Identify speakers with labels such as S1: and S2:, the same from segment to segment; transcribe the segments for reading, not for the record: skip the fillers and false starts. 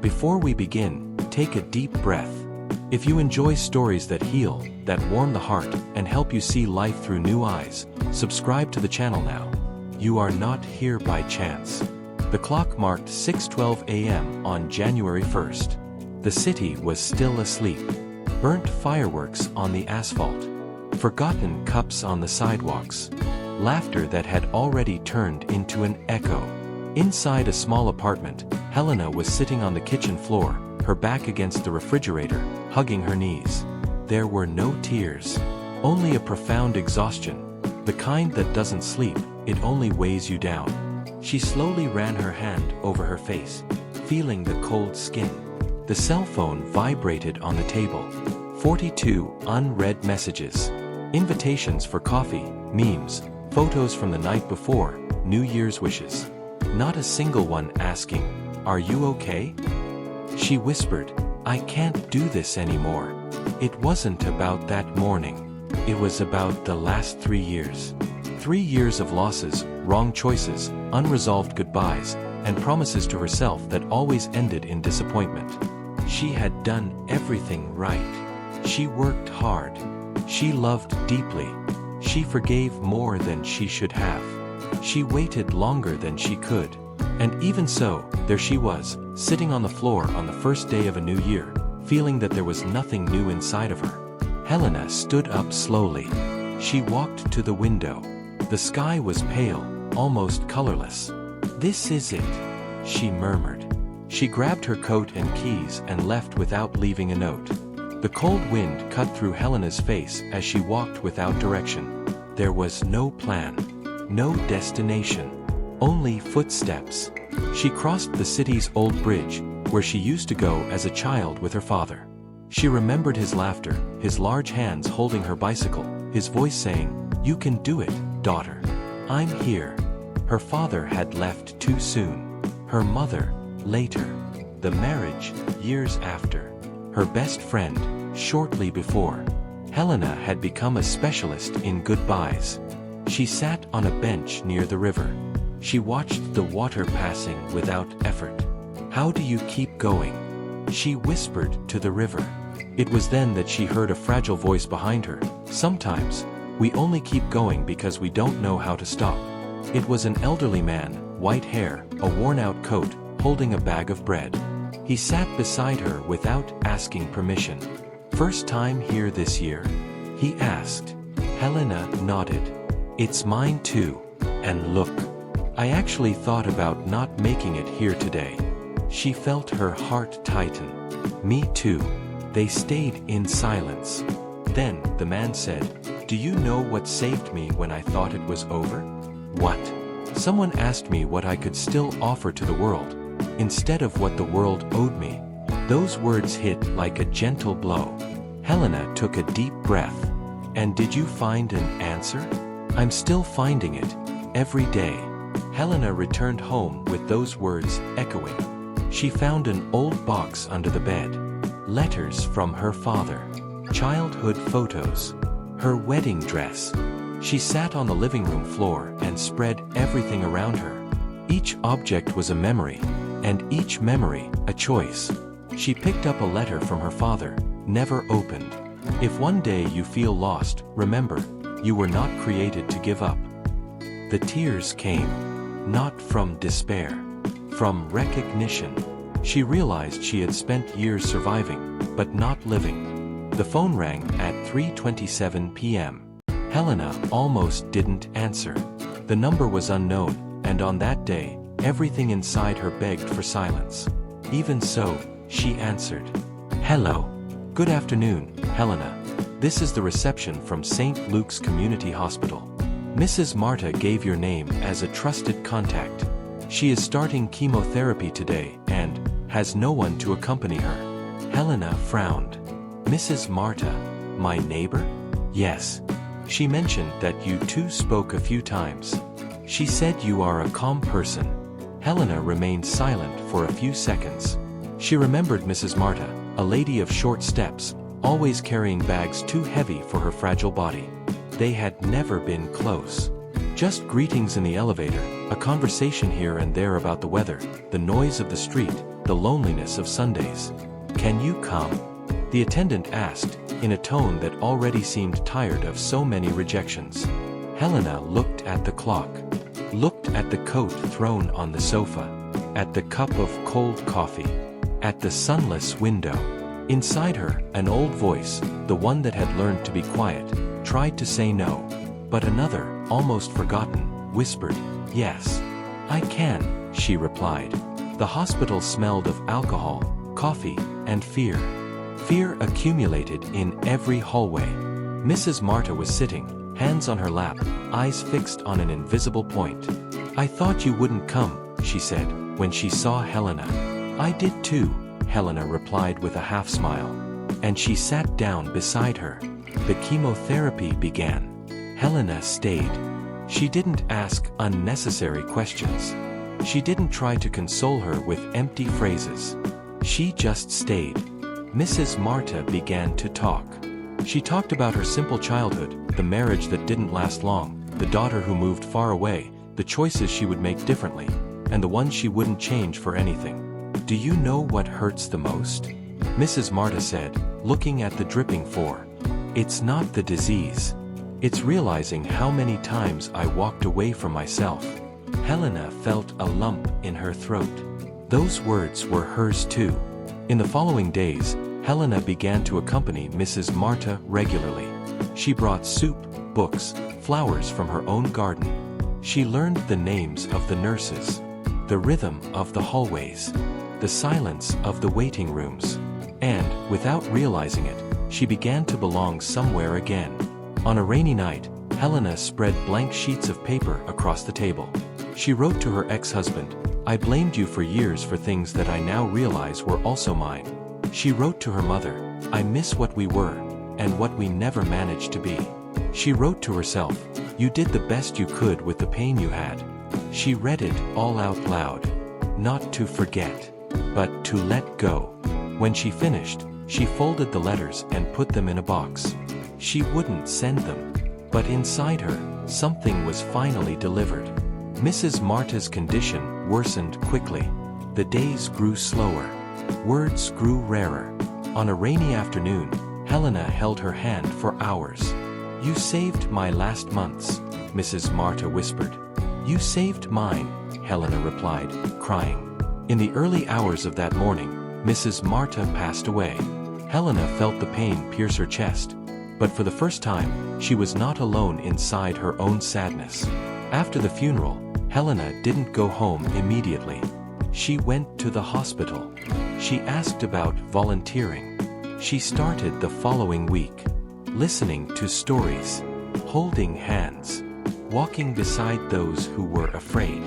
S1: Before we begin, take a deep breath. If you enjoy stories that heal, that warm the heart, and help you see life through new eyes, subscribe to the channel now. You are not here by chance. The clock marked 6:12 a.m. on January 1st. The city was still asleep. Burnt fireworks on the asphalt. Forgotten cups on the sidewalks. Laughter that had already turned into an echo. Inside a small apartment, Helena was sitting on the kitchen floor, her back against the refrigerator, hugging her knees. There were no tears. Only a profound exhaustion. The kind that doesn't sleep, it only weighs you down. She slowly ran her hand over her face, feeling the cold skin. The cell phone vibrated on the table. 42 unread messages. Invitations for coffee, memes, photos from the night before, New Year's wishes. Not a single one asking, "Are you okay?" She whispered, "I can't do this anymore." It wasn't about that morning. It was about the last 3 years. 3 years of losses, wrong choices, unresolved goodbyes, and promises to herself that always ended in disappointment. She had done everything right. She worked hard. She loved deeply. She forgave more than she should have. She waited longer than she could. And even so, there she was, sitting on the floor on the first day of a new year, feeling that there was nothing new inside of her. Helena stood up slowly. She walked to the window. The sky was pale, almost colorless. "This is it," she murmured. She grabbed her coat and keys and left without leaving a note. The cold wind cut through Helena's face as she walked without direction. There was no plan, no destination, only footsteps. She crossed the city's old bridge, where she used to go as a child with her father. She remembered his laughter, his large hands holding her bicycle, his voice saying, "You can do it, daughter. I'm here." Her father had left too soon. Her mother, later. The marriage, years after. Her best friend, shortly before. Helena had become a specialist in goodbyes. She sat on a bench near the river. She watched the water passing without effort. "How do you keep going?" she whispered to the river. It was then that she heard a fragile voice behind her. "Sometimes, we only keep going because we don't know how to stop." It was an elderly man, white hair, a worn-out coat, holding a bag of bread. He sat beside her without asking permission. "First time here this year?" he asked. Helena nodded. "It's mine too. And look, I actually thought about not making it here today." She felt her heart tighten. "Me too." They stayed in silence. Then the man said, "Do you know what saved me when I thought it was over?" "What?" "Someone asked me what I could still offer to the world, instead of what the world owed me." Those words hit like a gentle blow. Helena took a deep breath. "And did you find an answer?" "I'm still finding it, every day." Helena returned home with those words echoing. She found an old box under the bed. Letters from her father. Childhood photos. Her wedding dress. She sat on the living room floor and spread everything around her. Each object was a memory, and each memory, a choice. She picked up a letter from her father, never opened. "If one day you feel lost, remember, you were not created to give up." The tears came. Not from despair. From recognition. She realized she had spent years surviving, but not living. The phone rang at 3:27 p.m. Helena almost didn't answer. The number was unknown, and on that day, everything inside her begged for silence. Even so, she answered. "Hello. Good afternoon, Helena. This is the reception from St. Luke's Community Hospital. Mrs. Marta gave your name as a trusted contact. She is starting chemotherapy today and has no one to accompany her." Helena frowned. "Mrs. Marta, my neighbor?" "Yes. She mentioned that you two spoke a few times. She said you are a calm person." Helena remained silent for a few seconds. She remembered Mrs. Marta, a lady of short steps, always carrying bags too heavy for her fragile body. They had never been close. Just greetings in the elevator, A conversation here and there about the weather, the noise of the street, the loneliness of Sundays. "Can you come?" the attendant asked, in a tone that already seemed tired of so many rejections. Helena looked at the clock, looked at the coat thrown on the sofa, at the cup of cold coffee, at the sunless window. Inside her, an old voice, the one that had learned to be quiet, tried to say no. But another, almost forgotten, whispered, "Yes, I can," she replied. The hospital smelled of alcohol, coffee, and fear. Fear accumulated in every hallway. Mrs. Marta was sitting, hands on her lap, eyes fixed on an invisible point. "I thought you wouldn't come," she said, when she saw Helena. "I did too," Helena replied with a half-smile. And she sat down beside her. The chemotherapy began. Helena stayed. She didn't ask unnecessary questions. She didn't try to console her with empty phrases. She just stayed. Mrs. Marta began to talk. She talked about her simple childhood, the marriage that didn't last long, the daughter who moved far away, the choices she would make differently, and the ones she wouldn't change for anything. "Do you know what hurts the most?" Mrs. Marta said, looking at the dripping floor. "It's not the disease. It's realizing how many times I walked away from myself." Helena felt a lump in her throat. Those words were hers too. In the following days, Helena began to accompany Mrs. Marta regularly. She brought soup, books, flowers from her own garden. She learned the names of the nurses, the rhythm of the hallways, the silence of the waiting rooms. And, without realizing it, she began to belong somewhere again. On a rainy night, Helena spread blank sheets of paper across the table. She wrote to her ex-husband, "I blamed you for years for things that I now realize were also mine." She wrote to her mother, "I miss what we were, and what we never managed to be." She wrote to herself, "You did the best you could with the pain you had." She read it all out loud. Not to forget, but to let go. When she finished, she folded the letters and put them in a box. She wouldn't send them. But inside her, something was finally delivered. Mrs. Marta's condition worsened quickly. The days grew slower. Words grew rarer. On a rainy afternoon, Helena held her hand for hours. "You saved my last months," Mrs. Marta whispered. "You saved mine," Helena replied, crying. In the early hours of that morning, Mrs. Marta passed away. Helena felt the pain pierce her chest. But for the first time, she was not alone inside her own sadness. After the funeral, Helena didn't go home immediately. She went to the hospital. She asked about volunteering. She started the following week, listening to stories, holding hands, walking beside those who were afraid.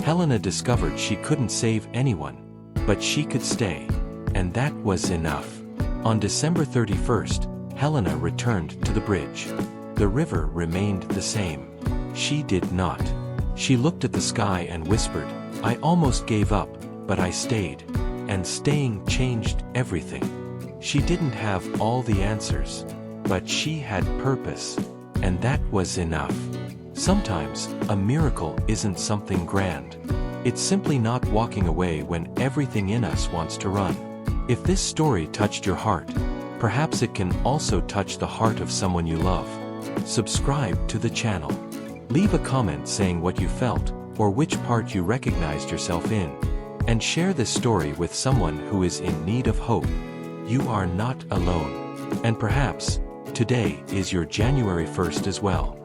S1: Helena discovered she couldn't save anyone, but she could stay, and that was enough. On December 31st, Helena returned to the bridge. The river remained the same. She did not. She looked at the sky and whispered, "I almost gave up, but I stayed." And staying changed everything. She didn't have all the answers, but she had purpose, and that was enough. Sometimes, a miracle isn't something grand. It's simply not walking away when everything in us wants to run. If this story touched your heart, perhaps it can also touch the heart of someone you love. Subscribe to the channel. Leave a comment saying what you felt, or which part you recognized yourself in. And share this story with someone who is in need of hope. You are not alone. And perhaps, today is your January 1st as well.